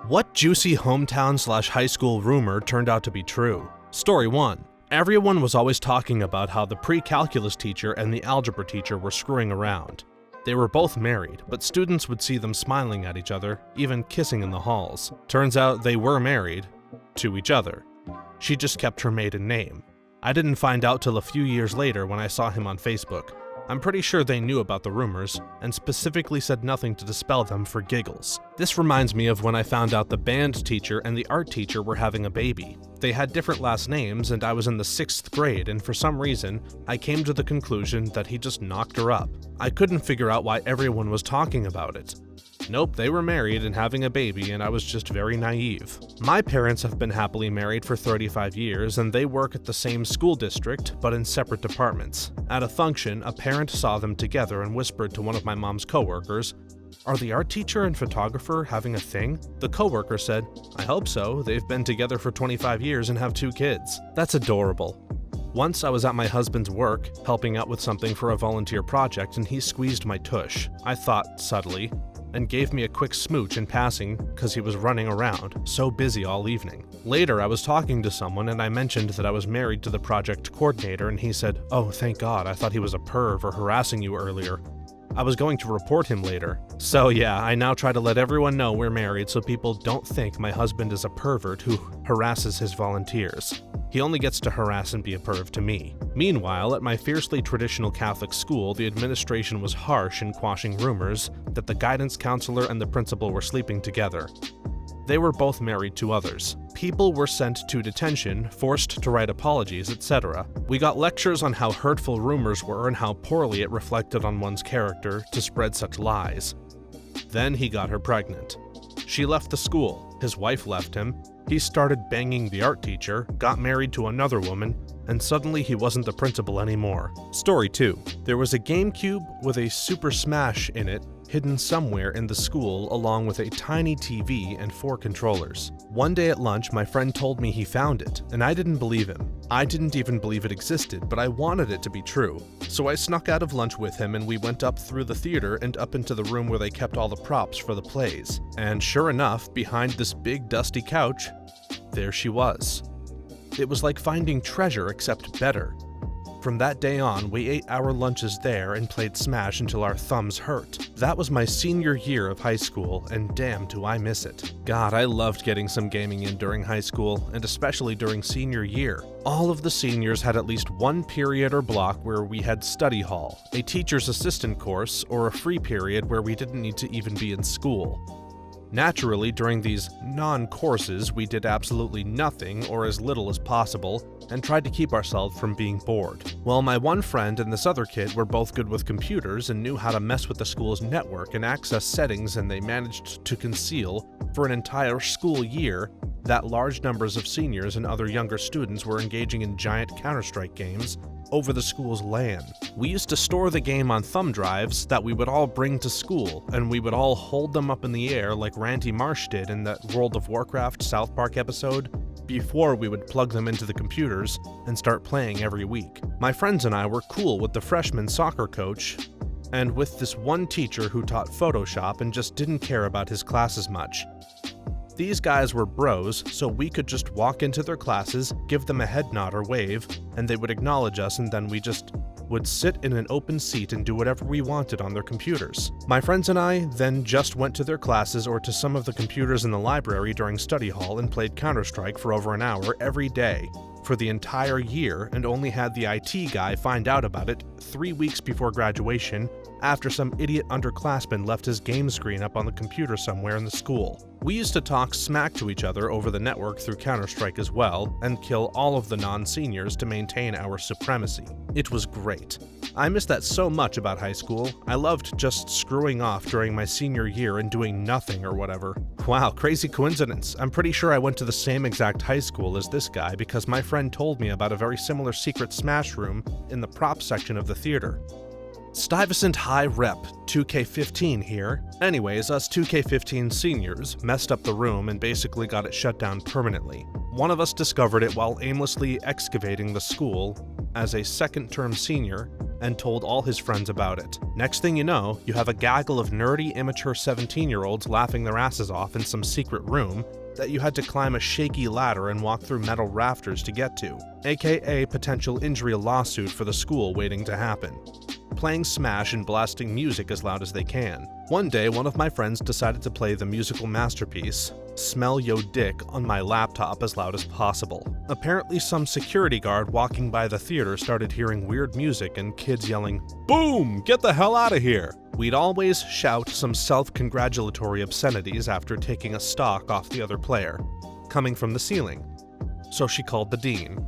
What juicy hometown/high school rumor turned out to be true? Story 1. Everyone was always talking about how the pre-calculus teacher and the algebra teacher were screwing around. They were both married, but students would see them smiling at each other, even kissing in the halls. Turns out they were married to each other. She just kept her maiden name. I didn't find out till a few years later when I saw him on Facebook. I'm pretty sure they knew about the rumors, and specifically said nothing to dispel them for giggles. This reminds me of when I found out the band teacher and the art teacher were having a baby. They had different last names, and I was in the 6th grade, and for some reason, I came to the conclusion that he just knocked her up. I couldn't figure out why everyone was talking about it. Nope, they were married and having a baby, and I was just very naive. My parents have been happily married for 35 years, and they work at the same school district, but in separate departments. At a function, a parent saw them together and whispered to one of my mom's coworkers, "Are the art teacher and photographer having a thing?" The coworker said, "I hope so. They've been together for 25 years and have 2 kids. That's adorable." Once I was at my husband's work, helping out with something for a volunteer project, and he squeezed my tush. I thought, subtly, and gave me a quick smooch in passing because he was running around, so busy all evening. Later, I was talking to someone and I mentioned that I was married to the project coordinator, and he said, "Oh, thank God, I thought he was a perv or harassing you earlier. I was going to report him later." So yeah, I now try to let everyone know we're married so people don't think my husband is a pervert who harasses his volunteers. He only gets to harass and be a perv to me. Meanwhile, at my fiercely traditional Catholic school, the administration was harsh in quashing rumors that the guidance counselor and the principal were sleeping together. They were both married to others. People were sent to detention, forced to write apologies, etc. We got lectures on how hurtful rumors were and how poorly it reflected on one's character to spread such lies. Then he got her pregnant. She left the school, his wife left him, he started banging the art teacher, got married to another woman, and suddenly he wasn't the principal anymore. Story 2. There was a GameCube with a Super Smash in it hidden somewhere in the school along with a tiny TV and 4 controllers. One day at lunch, my friend told me he found it, and I didn't believe him. I didn't even believe it existed, but I wanted it to be true. So I snuck out of lunch with him and we went up through the theater and up into the room where they kept all the props for the plays. And sure enough, behind this big dusty couch, there she was. It was like finding treasure, except better. From that day on, we ate our lunches there and played Smash until our thumbs hurt. That was my senior year of high school, and damn do I miss it. God, I loved getting some gaming in during high school, and especially during senior year. All of the seniors had at least one period or block where we had study hall, a teacher's assistant course, or a free period where we didn't need to even be in school. Naturally, during these non-courses, we did absolutely nothing or as little as possible and tried to keep ourselves from being bored. Well, my one friend and this other kid were both good with computers and knew how to mess with the school's network and access settings, and they managed to conceal, for an entire school year, that large numbers of seniors and other younger students were engaging in giant Counter-Strike games over the school's LAN. We used to store the game on thumb drives that we would all bring to school, and we would all hold them up in the air like Randy Marsh did in that World of Warcraft South Park episode, before we would plug them into the computers and start playing every week. My friends and I were cool with the freshman soccer coach, and with this one teacher who taught Photoshop and just didn't care about his classes much. These guys were bros, so we could just walk into their classes, give them a head nod or wave, and they would acknowledge us, and then we just would sit in an open seat and do whatever we wanted on their computers. My friends and I then just went to their classes or to some of the computers in the library during study hall and played Counter-Strike for over an hour every day for the entire year, and only had the IT guy find out about it 3 weeks before graduation after some idiot underclassman left his game screen up on the computer somewhere in the school. We used to talk smack to each other over the network through Counter-Strike as well, and kill all of the non-seniors to maintain our supremacy. It was great. I miss that so much about high school. I loved just screwing off during my senior year and doing nothing or whatever. Wow, crazy coincidence. I'm pretty sure I went to the same exact high school as this guy because my friend told me about a very similar secret Smash room in the prop section of the theater. Stuyvesant High Rep 2K15 here. Anyways, us 2K15 seniors messed up the room and basically got it shut down permanently. One of us discovered it while aimlessly excavating the school as a second-term senior, and told all his friends about it. Next thing you know, you have a gaggle of nerdy, immature 17-year-olds laughing their asses off in some secret room that you had to climb a shaky ladder and walk through metal rafters to get to, aka potential injury lawsuit for the school waiting to happen. Playing Smash and blasting music as loud as they can. One day, one of my friends decided to play the musical masterpiece, Smell Yo Dick, on my laptop as loud as possible. Apparently, some security guard walking by the theater started hearing weird music and kids yelling, "Boom! Get the hell out of here!" We'd always shout some self-congratulatory obscenities after taking a stock off the other player, coming from the ceiling. So she called the dean.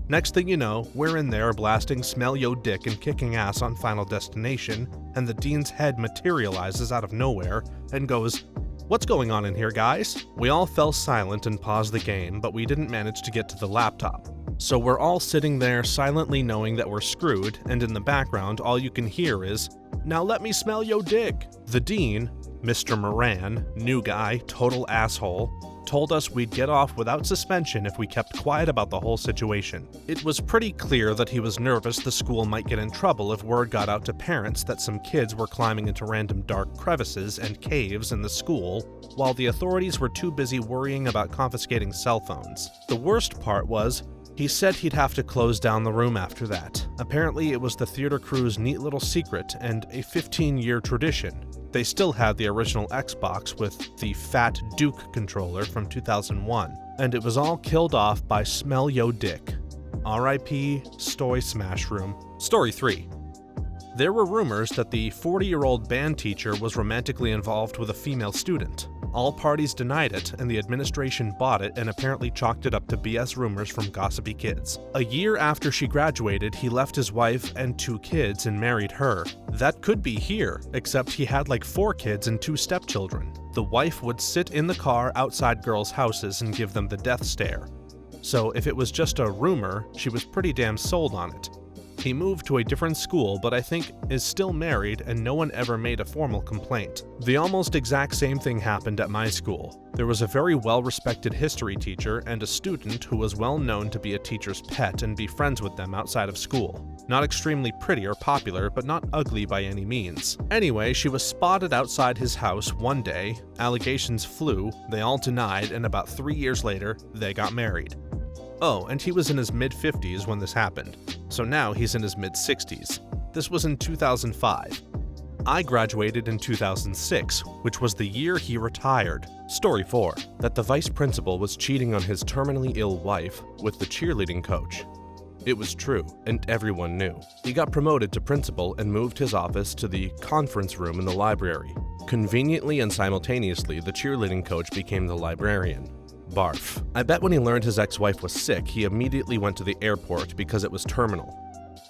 Next thing you know, we're in there blasting Smell Yo Dick and kicking ass on Final Destination, and the dean's head materializes out of nowhere and goes, "What's going on in here, guys?" We all fell silent and paused the game, but we didn't manage to get to the laptop. So we're all sitting there silently knowing that we're screwed, and in the background all you can hear is, "Now let me smell yo dick." The dean, Mr. Moran, new guy, total asshole, told us we'd get off without suspension if we kept quiet about the whole situation. It was pretty clear that he was nervous the school might get in trouble if word got out to parents that some kids were climbing into random dark crevices and caves in the school, while the authorities were too busy worrying about confiscating cell phones. The worst part was, he said he'd have to close down the room after that. Apparently it was the theater crew's neat little secret and a 15-year tradition. They still had the original Xbox with the Fat Duke controller from 2001, and it was all killed off by Smell Yo Dick. R.I.P. Stoy Smash Room. Story 3. There were rumors that the 40-year-old band teacher was romantically involved with a female student. All parties denied it, and the administration bought it and apparently chalked it up to BS rumors from gossipy kids. A year after she graduated, he left his wife and 2 kids and married her. That could be here, except he had like 4 kids and 2 stepchildren. The wife would sit in the car outside girls' houses and give them the death stare. So if it was just a rumor, she was pretty damn sold on it. He moved to a different school, but I think is still married, and no one ever made a formal complaint. The almost exact same thing happened at my school. There was a very well-respected history teacher and a student who was well known to be a teacher's pet and be friends with them outside of school. Not extremely pretty or popular, but not ugly by any means. Anyway, she was spotted outside his house one day, allegations flew, they all denied, and about 3 years later, they got married. Oh, and he was in his mid-50s when this happened, so now he's in his mid-60s. This was in 2005. I graduated in 2006, which was the year he retired. Story 4. That the vice principal was cheating on his terminally ill wife with the cheerleading coach. It was true, and everyone knew. He got promoted to principal and moved his office to the conference room in the library. Conveniently and simultaneously, the cheerleading coach became the librarian. Barf. I bet when he learned his ex-wife was sick, he immediately went to the airport because it was terminal.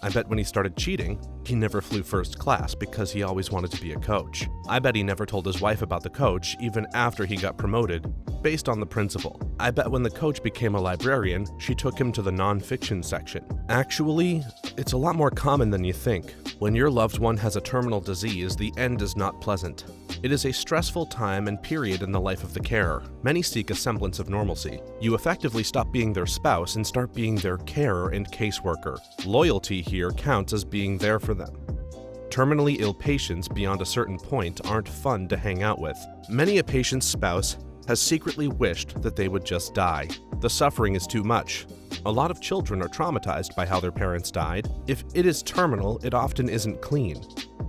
I bet when he started cheating, he never flew first class because he always wanted to be a coach. I bet he never told his wife about the coach even after he got promoted, based on the principal. I bet when the coach became a librarian, she took him to the non-fiction section. Actually, it's a lot more common than you think. When your loved one has a terminal disease, the end is not pleasant. It is a stressful time and period in the life of the carer. Many seek a semblance of normalcy. You effectively stop being their spouse and start being their carer and caseworker. Loyalty here counts as being there for them. Terminally ill patients beyond a certain point aren't fun to hang out with. Many a patient's spouse has secretly wished that they would just die. The suffering is too much. A lot of children are traumatized by how their parents died. If it is terminal, it often isn't clean.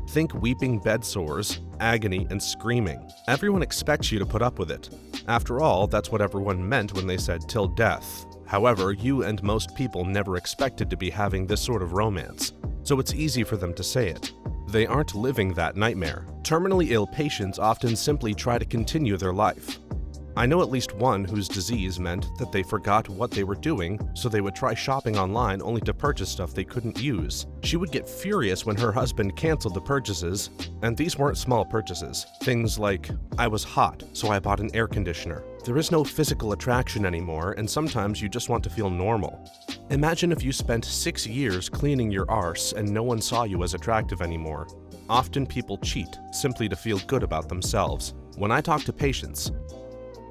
Think weeping bed sores, agony, and screaming. Everyone expects you to put up with it. After all, that's what everyone meant when they said till death. However, you and most people never expected to be having this sort of romance, so it's easy for them to say it. They aren't living that nightmare. Terminally ill patients often simply try to continue their life. I know at least one whose disease meant that they forgot what they were doing, so they would try shopping online only to purchase stuff they couldn't use. She would get furious when her husband canceled the purchases, and these weren't small purchases. Things like, I was hot, so I bought an air conditioner. There is no physical attraction anymore, and sometimes you just want to feel normal. Imagine if you spent 6 years cleaning your arse and no one saw you as attractive anymore. Often people cheat, simply to feel good about themselves. When I talk to patients,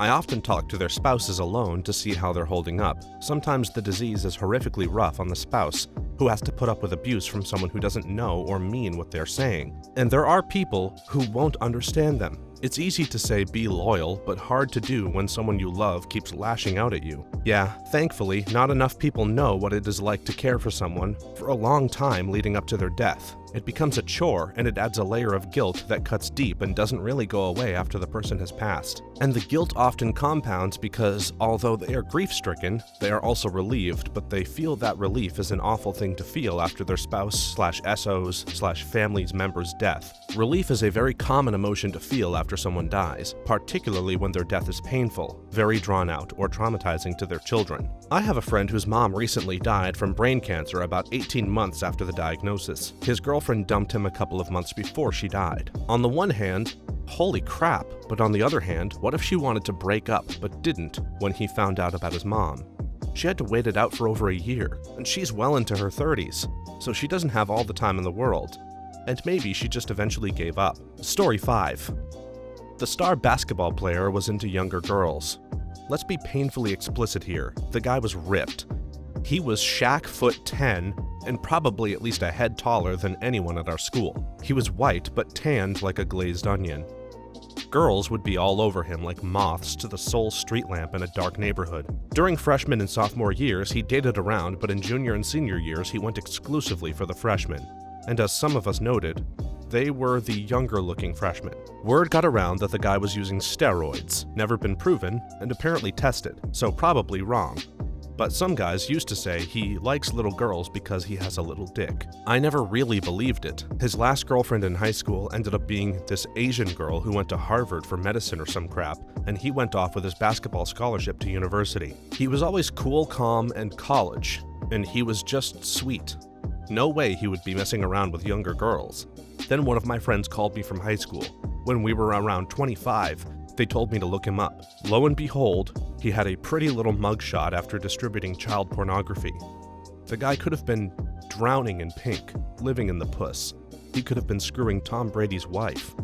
I often talk to their spouses alone to see how they're holding up. Sometimes the disease is horrifically rough on the spouse, who has to put up with abuse from someone who doesn't know or mean what they're saying. And there are people who won't understand them. It's easy to say be loyal, but hard to do when someone you love keeps lashing out at you. Yeah, thankfully, not enough people know what it is like to care for someone for a long time leading up to their death. It becomes a chore, and it adds a layer of guilt that cuts deep and doesn't really go away after the person has passed. And the guilt often compounds because, although they are grief-stricken, they are also relieved, but they feel that relief is an awful thing to feel after their spouse/SOs/family's member's death. Relief is a very common emotion to feel after someone dies, particularly when their death is painful, very drawn out, or traumatizing to their children. I have a friend whose mom recently died from brain cancer about 18 months after the diagnosis. His girlfriend dumped him a couple of months before she died. On the one hand, holy crap, but on the other hand, what if she wanted to break up but didn't when he found out about his mom? She had to wait it out for over a year, and she's well into her 30s, so she doesn't have all the time in the world. And maybe she just eventually gave up. Story 5. The star basketball player was into younger girls. Let's be painfully explicit here. The guy was ripped. He was Shaq foot 10 and probably at least a head taller than anyone at our school. He was white but tanned like a glazed onion. Girls would be all over him like moths to the sole street lamp in a dark neighborhood. During freshman and sophomore years, he dated around, but in junior and senior years, he went exclusively for the freshmen. And as some of us noted, they were the younger-looking freshmen. Word got around that the guy was using steroids, never been proven, and apparently tested, so probably wrong. But some guys used to say he likes little girls because he has a little dick. I never really believed it. His last girlfriend in high school ended up being this Asian girl who went to Harvard for medicine or some crap, and he went off with his basketball scholarship to university. He was always cool, calm, and college, and he was just sweet. No way he would be messing around with younger girls. Then one of my friends called me from high school. When we were around 25, they told me to look him up. Lo and behold, he had a pretty little mugshot after distributing child pornography. The guy could have been drowning in pink, living in the puss. He could have been screwing Tom Brady's wife.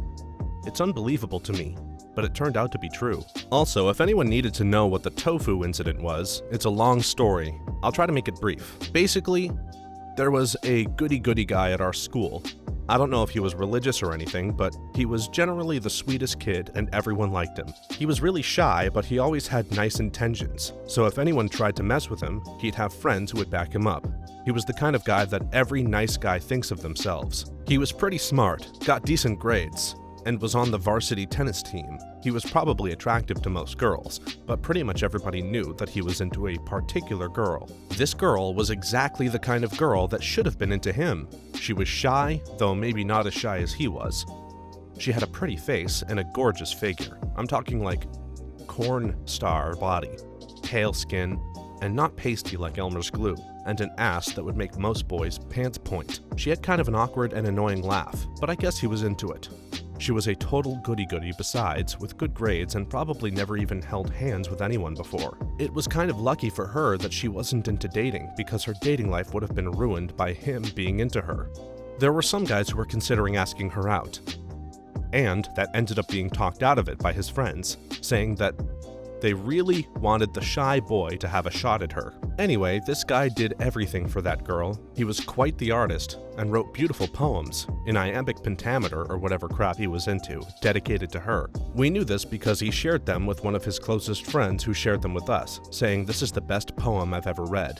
It's unbelievable to me, but it turned out to be true. Also, if anyone needed to know what the tofu incident was, it's a long story. I'll try to make it brief. Basically, there was a goody-goody guy at our school. I don't know if he was religious or anything, but he was generally the sweetest kid and everyone liked him. He was really shy, but he always had nice intentions, so if anyone tried to mess with him, he'd have friends who would back him up. He was the kind of guy that every nice guy thinks of themselves. He was pretty smart, got decent grades, and was on the varsity tennis team. He was probably attractive to most girls, but pretty much everybody knew that he was into a particular girl. This girl was exactly the kind of girl that should have been into him. She was shy, though maybe not as shy as he was. She had a pretty face and a gorgeous figure. I'm talking like corn star body, pale skin, and not pasty like Elmer's glue, and an ass that would make most boys' pants point. She had kind of an awkward and annoying laugh, but I guess he was into it. She was a total goody-goody besides, with good grades and probably never even held hands with anyone before. It was kind of lucky for her that she wasn't into dating, because her dating life would have been ruined by him being into her. There were some guys who were considering asking her out, and that ended up being talked out of it by his friends, saying that they really wanted the shy boy to have a shot at her. Anyway, this guy did everything for that girl. He was quite the artist and wrote beautiful poems in iambic pentameter or whatever crap he was into, dedicated to her. We knew this because he shared them with one of his closest friends who shared them with us, saying, "This is the best poem I've ever read."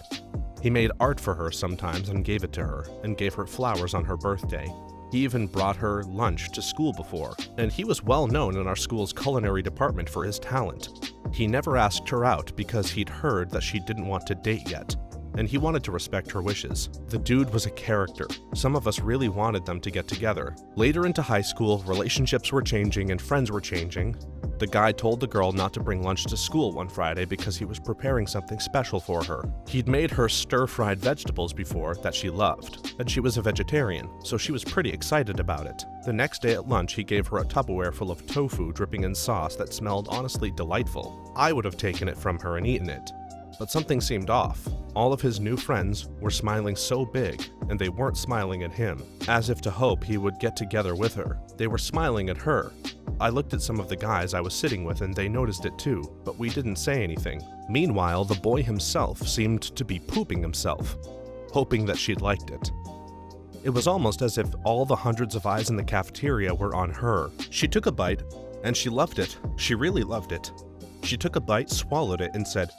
He made art for her sometimes and gave it to her, and gave her flowers on her birthday. He even brought her lunch to school before, and he was well known in our school's culinary department for his talent. He never asked her out because he'd heard that she didn't want to date yet, and he wanted to respect her wishes. The dude was a character. Some of us really wanted them to get together. Later into high school, relationships were changing and friends were changing. The guy told the girl not to bring lunch to school one Friday because he was preparing something special for her. He'd made her stir-fried vegetables before that she loved, and she was a vegetarian, so she was pretty excited about it. The next day at lunch, he gave her a Tupperware full of tofu dripping in sauce that smelled honestly delightful. I would have taken it from her and eaten it. But something seemed off. All of his new friends were smiling so big, and they weren't smiling at him, as if to hope he would get together with her. They were smiling at her. I looked at some of the guys I was sitting with and they noticed it too, but we didn't say anything. Meanwhile, the boy himself seemed to be pooping himself. hoping that she'd liked it. It was almost as if all the hundreds of eyes in the cafeteria were on her. She took a bite, and she loved it. She really loved it. She took a bite, swallowed it, and said,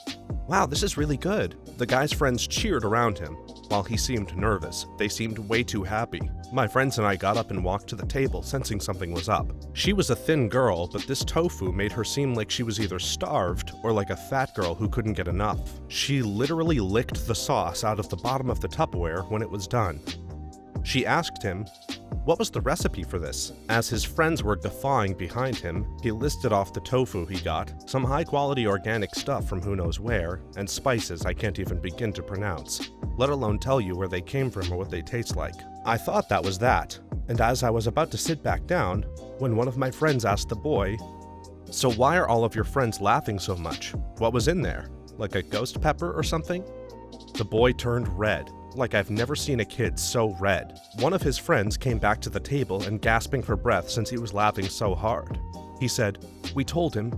"Wow, this is really good." The guy's friends cheered around him. While he seemed nervous, they seemed way too happy. My friends and I got up and walked to the table, sensing something was up. She was a thin girl, but this tofu made her seem like she was either starved or like a fat girl who couldn't get enough. She literally licked the sauce out of the bottom of the Tupperware when it was done. She asked him, what was the recipe for this? As his friends were guffawing behind him, he listed off the tofu he got, some high-quality organic stuff from who knows where, and spices I can't even begin to pronounce, let alone tell you where they came from or what they taste like. I thought that was that, and as I was about to sit back down, when one of my friends asked the boy, "So why are all of your friends laughing so much? What was in there? Like a ghost pepper or something?" The boy turned red. Like I've never seen a kid so red. One of his friends came back to the table and gasping for breath since he was laughing so hard. He said, "We told him,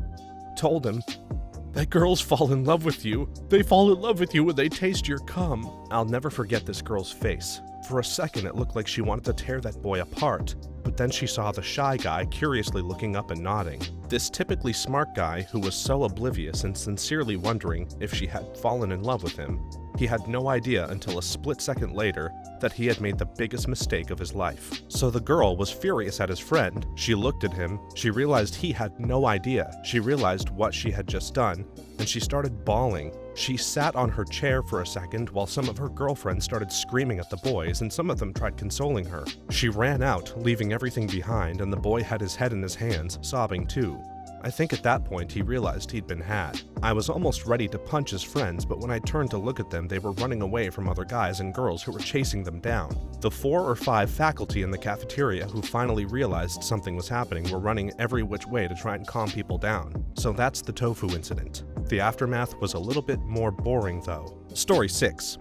that girls fall in love with you. They fall in love with you when they taste your cum." I'll never forget this girl's face. For a second it looked like she wanted to tear that boy apart, but then she saw the shy guy curiously looking up and nodding. This typically smart guy who was so oblivious and sincerely wondering if she had fallen in love with him. He had no idea until a split second later that he had made the biggest mistake of his life. So the girl was furious at his friend. She looked at him. She realized he had no idea. She realized what she had just done, and she started bawling. She sat on her chair for a second while some of her girlfriends started screaming at the boys, and some of them tried consoling her. She ran out, leaving everything behind, and the boy had his head in his hands, sobbing too. I think at that point he realized he'd been had. I was almost ready to punch his friends, but when I turned to look at them, they were running away from other guys and girls who were chasing them down. The 4 or 5 faculty in the cafeteria who finally realized something was happening were running every which way to try and calm people down. So that's the tofu incident. The aftermath was a little bit more boring though. Story 6.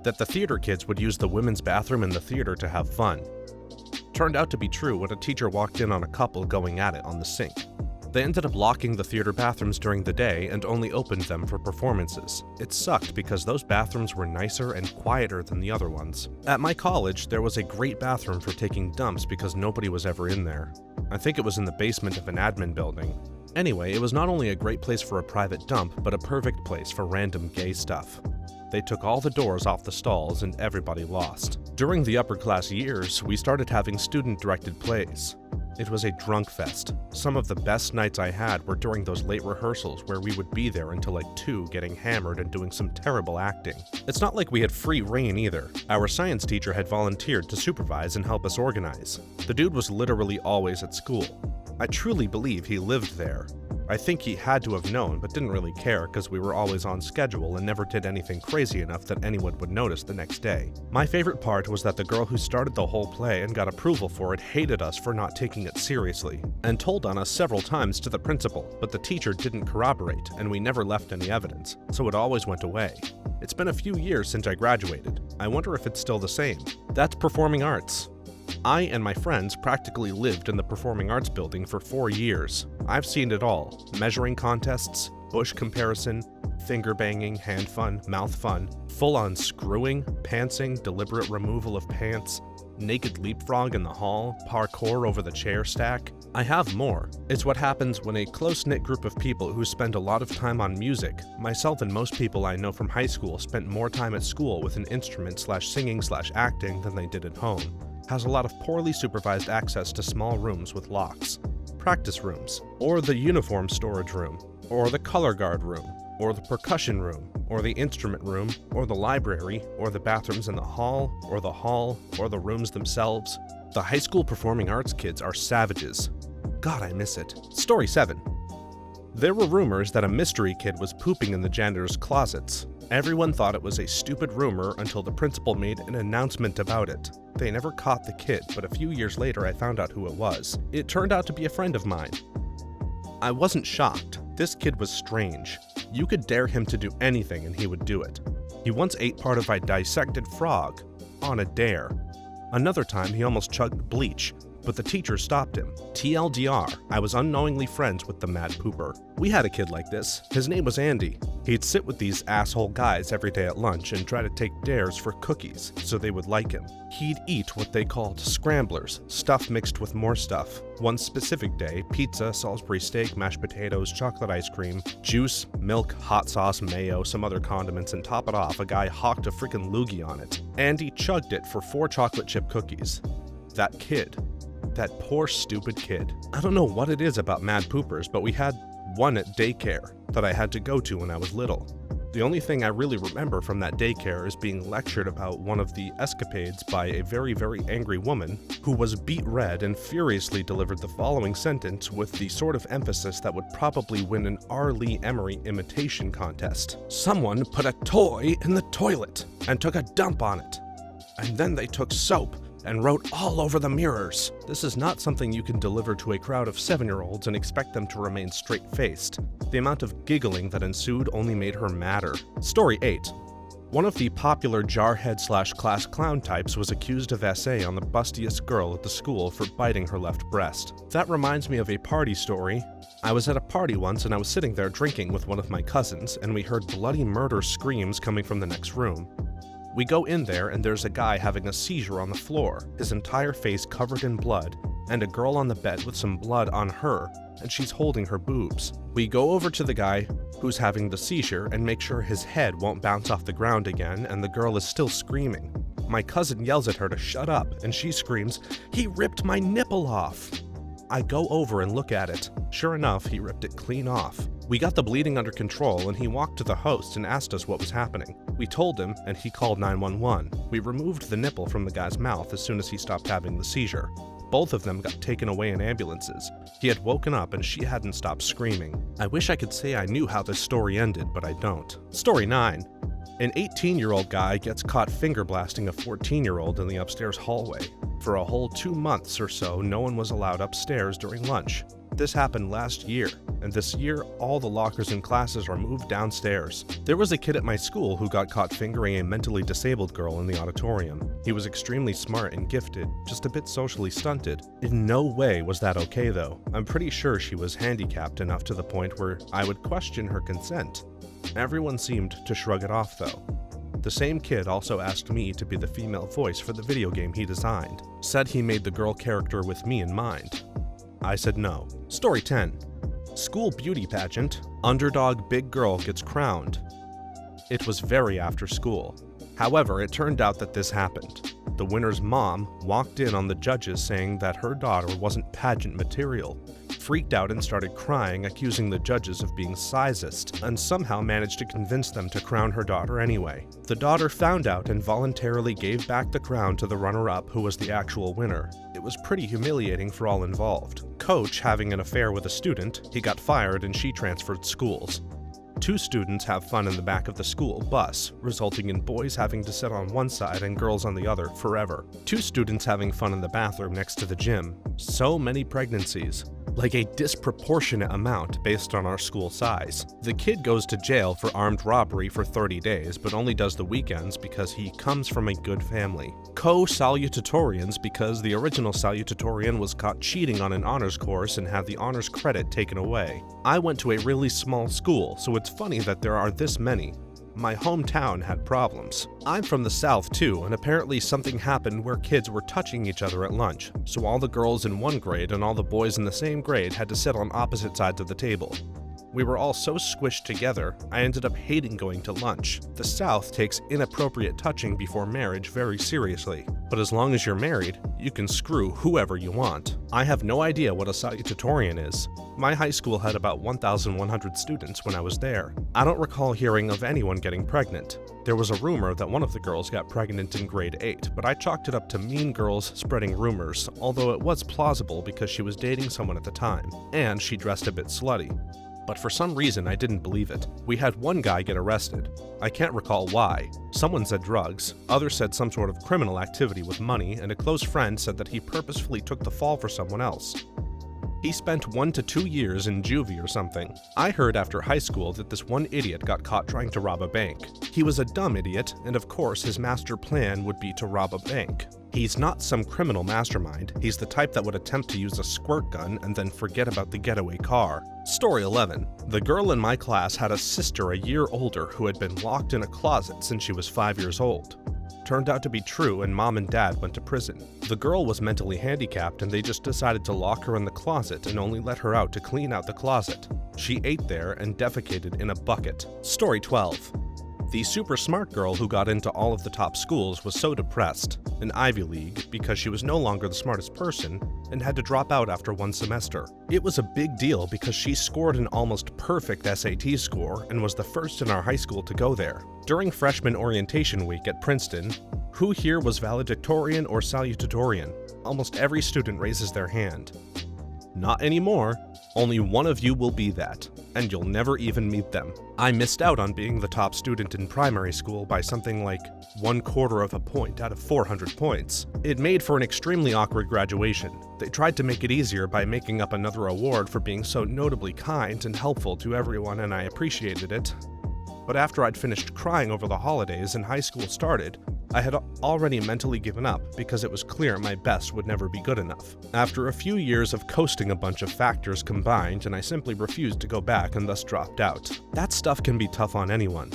That the theater kids would use the women's bathroom in the theater to have fun. Turned out to be true when a teacher walked in on a couple going at it on the sink. They ended up locking the theater bathrooms during the day and only opened them for performances. It sucked because those bathrooms were nicer and quieter than the other ones. At my college, there was a great bathroom for taking dumps because nobody was ever in there. I think it was in the basement of an admin building. Anyway, it was not only a great place for a private dump, but a perfect place for random gay stuff. They took all the doors off the stalls and everybody lost. During the upper class years, we started having student-directed plays. It was a drunk fest. Some of the best nights I had were during those late rehearsals where we would be there until like 2 getting hammered and doing some terrible acting. It's not like we had free reign either. Our science teacher had volunteered to supervise and help us organize. The dude was literally always at school. I truly believe he lived there. I think he had to have known, but didn't really care because we were always on schedule and never did anything crazy enough that anyone would notice the next day. My favorite part was that the girl who started the whole play and got approval for it hated us for not taking it seriously, and told on us several times to the principal, but the teacher didn't corroborate, and we never left any evidence, so it always went away. It's been a few years since I graduated. I wonder if it's still the same. That's performing arts. I and my friends practically lived in the performing arts building for 4 years. I've seen it all. Measuring contests, bush comparison, finger banging, hand fun, mouth fun, full-on screwing, pantsing, deliberate removal of pants, naked leapfrog in the hall, parkour over the chair stack. I have more. It's what happens when a close-knit group of people who spend a lot of time on music, myself and most people I know from high school spent more time at school with an instrument/singing/acting than they did at home, has a lot of poorly supervised access to small rooms with locks, practice rooms, or the uniform storage room, or the color guard room, or the percussion room, or the instrument room, or the library, or the bathrooms in the hall, or the rooms themselves. The high school performing arts kids are savages. God, I miss it. Story 7. There were rumors that a mystery kid was pooping in the janitor's closets. Everyone thought it was a stupid rumor until the principal made an announcement about it. They never caught the kid, but a few years later I found out who it was. It turned out to be a friend of mine. I wasn't shocked. This kid was strange. You could dare him to do anything and he would do it. He once ate part of a dissected frog on a dare. Another time he almost chugged bleach, but the teacher stopped him. TLDR, I was unknowingly friends with the mad pooper. We had a kid like this. His name was Andy. He'd sit with these asshole guys every day at lunch and try to take dares for cookies so they would like him. He'd eat what they called scramblers, stuff mixed with more stuff. One specific day, pizza, Salisbury steak, mashed potatoes, chocolate ice cream, juice, milk, hot sauce, mayo, some other condiments, and top it off, a guy hawked a freaking loogie on it. And he chugged it for 4 chocolate chip cookies. That kid. That poor stupid kid. I don't know what it is about mad poopers, but we had one at daycare that I had to go to when I was little. The only thing I really remember from that daycare is being lectured about one of the escapades by a very, very angry woman who was beet red and furiously delivered the following sentence with the sort of emphasis that would probably win an R. Lee Emery imitation contest. "Someone put a toy in the toilet and took a dump on it. And then they took soap and wrote all over the mirrors." This is not something you can deliver to a crowd of 7-year-olds and expect them to remain straight-faced. The amount of giggling that ensued only made her madder. Story 8. One of the popular jarhead/class clown types was accused of SA on the bustiest girl at the school for biting her left breast. That reminds me of a party story. I was at a party once and I was sitting there drinking with one of my cousins, and we heard bloody murder screams coming from the next room. We go in there and there's a guy having a seizure on the floor, his entire face covered in blood, and a girl on the bed with some blood on her, and she's holding her boobs. We go over to the guy who's having the seizure and make sure his head won't bounce off the ground again, and the girl is still screaming. My cousin yells at her to shut up, and she screams, "He ripped my nipple off!" I go over and look at it. Sure enough, he ripped it clean off. We got the bleeding under control, and he walked to the host and asked us what was happening. We told him, and he called 911. We removed the nipple from the guy's mouth as soon as he stopped having the seizure. Both of them got taken away in ambulances. He had woken up and she hadn't stopped screaming. I wish I could say I knew how this story ended, but I don't. Story 9. An 18-year-old guy gets caught finger blasting a 14-year-old in the upstairs hallway. For a whole 2 months or so, no one was allowed upstairs during lunch. This happened last year, and this year all the lockers in classes are moved downstairs. There was a kid at my school who got caught fingering a mentally disabled girl in the auditorium. He was extremely smart and gifted, just a bit socially stunted. In no way was that okay though. I'm pretty sure she was handicapped enough to the point where I would question her consent. Everyone seemed to shrug it off though. The same kid also asked me to be the female voice for the video game he designed. Said he made the girl character with me in mind. I said no. Story 10. School beauty pageant. Underdog big girl gets crowned. It was very after school. However, it turned out that this happened. The winner's mom walked in on the judges saying that her daughter wasn't pageant material, freaked out and started crying, accusing the judges of being sizist, and somehow managed to convince them to crown her daughter anyway. The daughter found out and voluntarily gave back the crown to the runner-up, who was the actual winner. It was pretty humiliating for all involved. Coach having an affair with a student, he got fired and she transferred schools. 2 students have fun in the back of the school bus, resulting in boys having to sit on one side and girls on the other forever. 2 students having fun in the bathroom next to the gym. So many pregnancies. Like a disproportionate amount based on our school size. The kid goes to jail for armed robbery for 30 days, but only does the weekends because he comes from a good family. Co-salutatorians because the original salutatorian was caught cheating on an honors course and had the honors credit taken away. I went to a really small school, so it's funny that there are this many. My hometown had problems. I'm from the South too, and apparently something happened where kids were touching each other at lunch, so all the girls in one grade and all the boys in the same grade had to sit on opposite sides of the table. We were all so squished together, I ended up hating going to lunch. The South takes inappropriate touching before marriage very seriously, but as long as you're married, you can screw whoever you want. I have no idea what a salutatorian is. My high school had about 1,100 students when I was there. I don't recall hearing of anyone getting pregnant. There was a rumor that one of the girls got pregnant in grade 8, but I chalked it up to mean girls spreading rumors, although it was plausible because she was dating someone at the time, and she dressed a bit slutty. But for some reason I didn't believe it. We had one guy get arrested. I can't recall why. Someone said drugs, others said some sort of criminal activity with money, and a close friend said that he purposefully took the fall for someone else. He spent 1 to 2 years in juvie or something. I heard after high school that this one idiot got caught trying to rob a bank. He was a dumb idiot, and of course his master plan would be to rob a bank. He's not some criminal mastermind, he's the type that would attempt to use a squirt gun and then forget about the getaway car. Story 11. The girl in my class had a sister a year older who had been locked in a closet since she was 5 years old. Turned out to be true, and mom and dad went to prison. The girl was mentally handicapped and they just decided to lock her in the closet and only let her out to clean out the closet. She ate there and defecated in a bucket. Story 12. The super smart girl who got into all of the top schools was so depressed, an Ivy League, because she was no longer the smartest person and had to drop out after one semester. It was a big deal because she scored an almost perfect SAT score and was the first in our high school to go there. During freshman orientation week at Princeton, who here was valedictorian or salutatorian? Almost every student raises their hand. Not anymore. Only one of you will be that, and you'll never even meet them. I missed out on being the top student in primary school by something like 1/4 of a point out of 400 points. It made for an extremely awkward graduation. They tried to make it easier by making up another award for being so notably kind and helpful to everyone, and I appreciated it. But after I'd finished crying over the holidays and high school started, I had already mentally given up because it was clear my best would never be good enough. After a few years of coasting, a bunch of factors combined, and I simply refused to go back and thus dropped out. That stuff can be tough on anyone.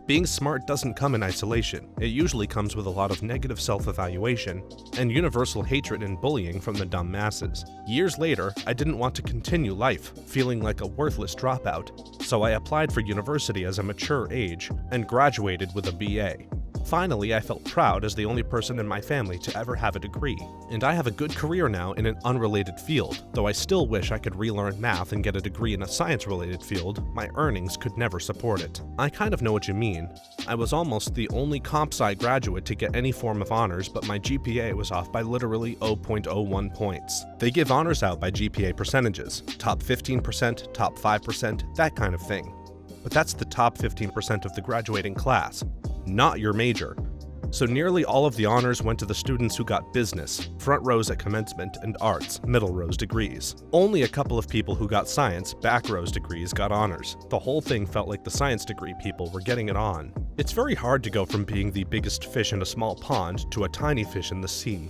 Being smart doesn't come in isolation. It usually comes with a lot of negative self-evaluation and universal hatred and bullying from the dumb masses. Years later, I didn't want to continue life, feeling like a worthless dropout, so I applied for university as a mature age and graduated with a BA. Finally, I felt proud as the only person in my family to ever have a degree, and I have a good career now in an unrelated field. Though I still wish I could relearn math and get a degree in a science-related field, my earnings could never support it. I kind of know what you mean. I was almost the only comp sci graduate to get any form of honors, but my GPA was off by literally 0.01 points. They give honors out by GPA percentages, top 15%, top 5%, that kind of thing. But that's the top 15% of the graduating class, not your major. So nearly all of the honors went to the students who got business, front rows at commencement, and arts, middle rows degrees. Only a couple of people who got science, back rows degrees, got honors. The whole thing felt like the science degree people were getting it on. It's very hard to go from being the biggest fish in a small pond to a tiny fish in the sea.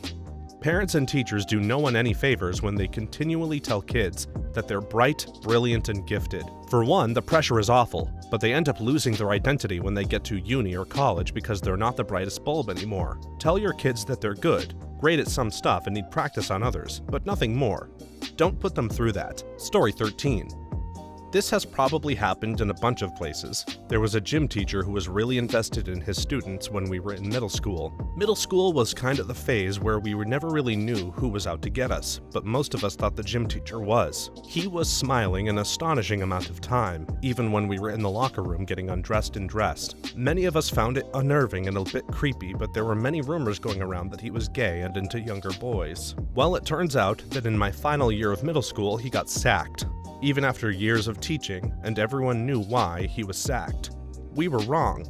Parents and teachers do no one any favors when they continually tell kids that they're bright, brilliant, and gifted. For one, the pressure is awful, but they end up losing their identity when they get to uni or college because they're not the brightest bulb anymore. Tell your kids that they're good, great at some stuff, and need practice on others, but nothing more. Don't put them through that. Story 13. This has probably happened in a bunch of places. There was a gym teacher who was really invested in his students when we were in middle school. Middle school was kind of the phase where we never really knew who was out to get us, but most of us thought the gym teacher was. He was smiling an astonishing amount of time, even when we were in the locker room getting undressed and dressed. Many of us found it unnerving and a bit creepy, but there were many rumors going around that he was gay and into younger boys. Well, it turns out that in my final year of middle school, he got sacked. Even after years of teaching, and everyone knew why he was sacked. We were wrong,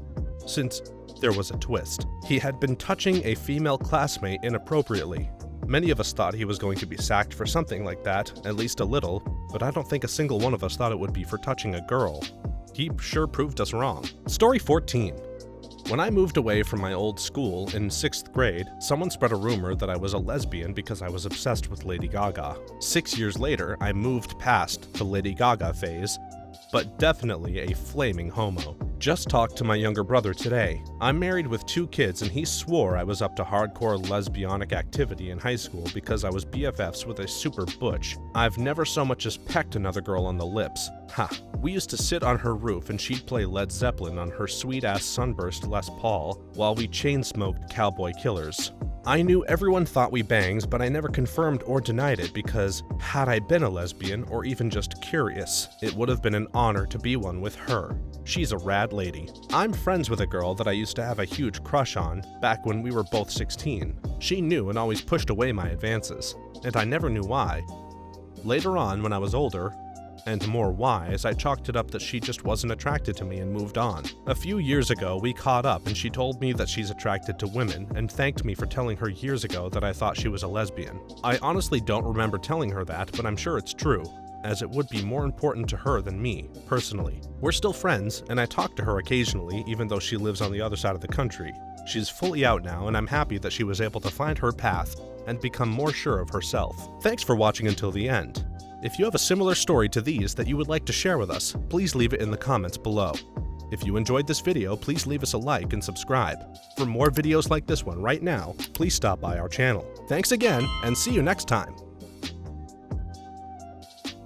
since there was a twist. He had been touching a female classmate inappropriately. Many of us thought he was going to be sacked for something like that, at least a little, but I don't think a single one of us thought it would be for touching a girl. He sure proved us wrong. Story 14. When I moved away from my old school in 6th grade, someone spread a rumor that I was a lesbian because I was obsessed with Lady Gaga. 6 years later, I moved past the Lady Gaga phase, but definitely a flaming homo. Just talked to my younger brother today. I'm married with 2 kids, and he swore I was up to hardcore lesbianic activity in high school because I was BFFs with a super butch. I've never so much as pecked another girl on the lips. Ha! We used to sit on her roof and she'd play Led Zeppelin on her sweet-ass sunburst Les Paul while we chain-smoked Cowboy Killers. I knew everyone thought we banged, but I never confirmed or denied it because, had I been a lesbian or even just curious, it would have been an honor to be one with her. She's a rad lady. I'm friends with a girl that I used to have a huge crush on back when we were both 16. She knew and always pushed away my advances, and I never knew why. Later on, when I was older, and more wise, I chalked it up that she just wasn't attracted to me and moved on. A few years ago, we caught up and she told me that she's attracted to women and thanked me for telling her years ago that I thought she was a lesbian. I honestly don't remember telling her that, but I'm sure it's true, as it would be more important to her than me, personally. We're still friends, and I talk to her occasionally, even though she lives on the other side of the country. She's fully out now, and I'm happy that she was able to find her path and become more sure of herself. Thanks for watching until the end. If you have a similar story to these that you would like to share with us, please leave it in the comments below. If you enjoyed this video, please leave us a like and subscribe. For more videos like this one right now, please stop by our channel. Thanks again, and see you next time!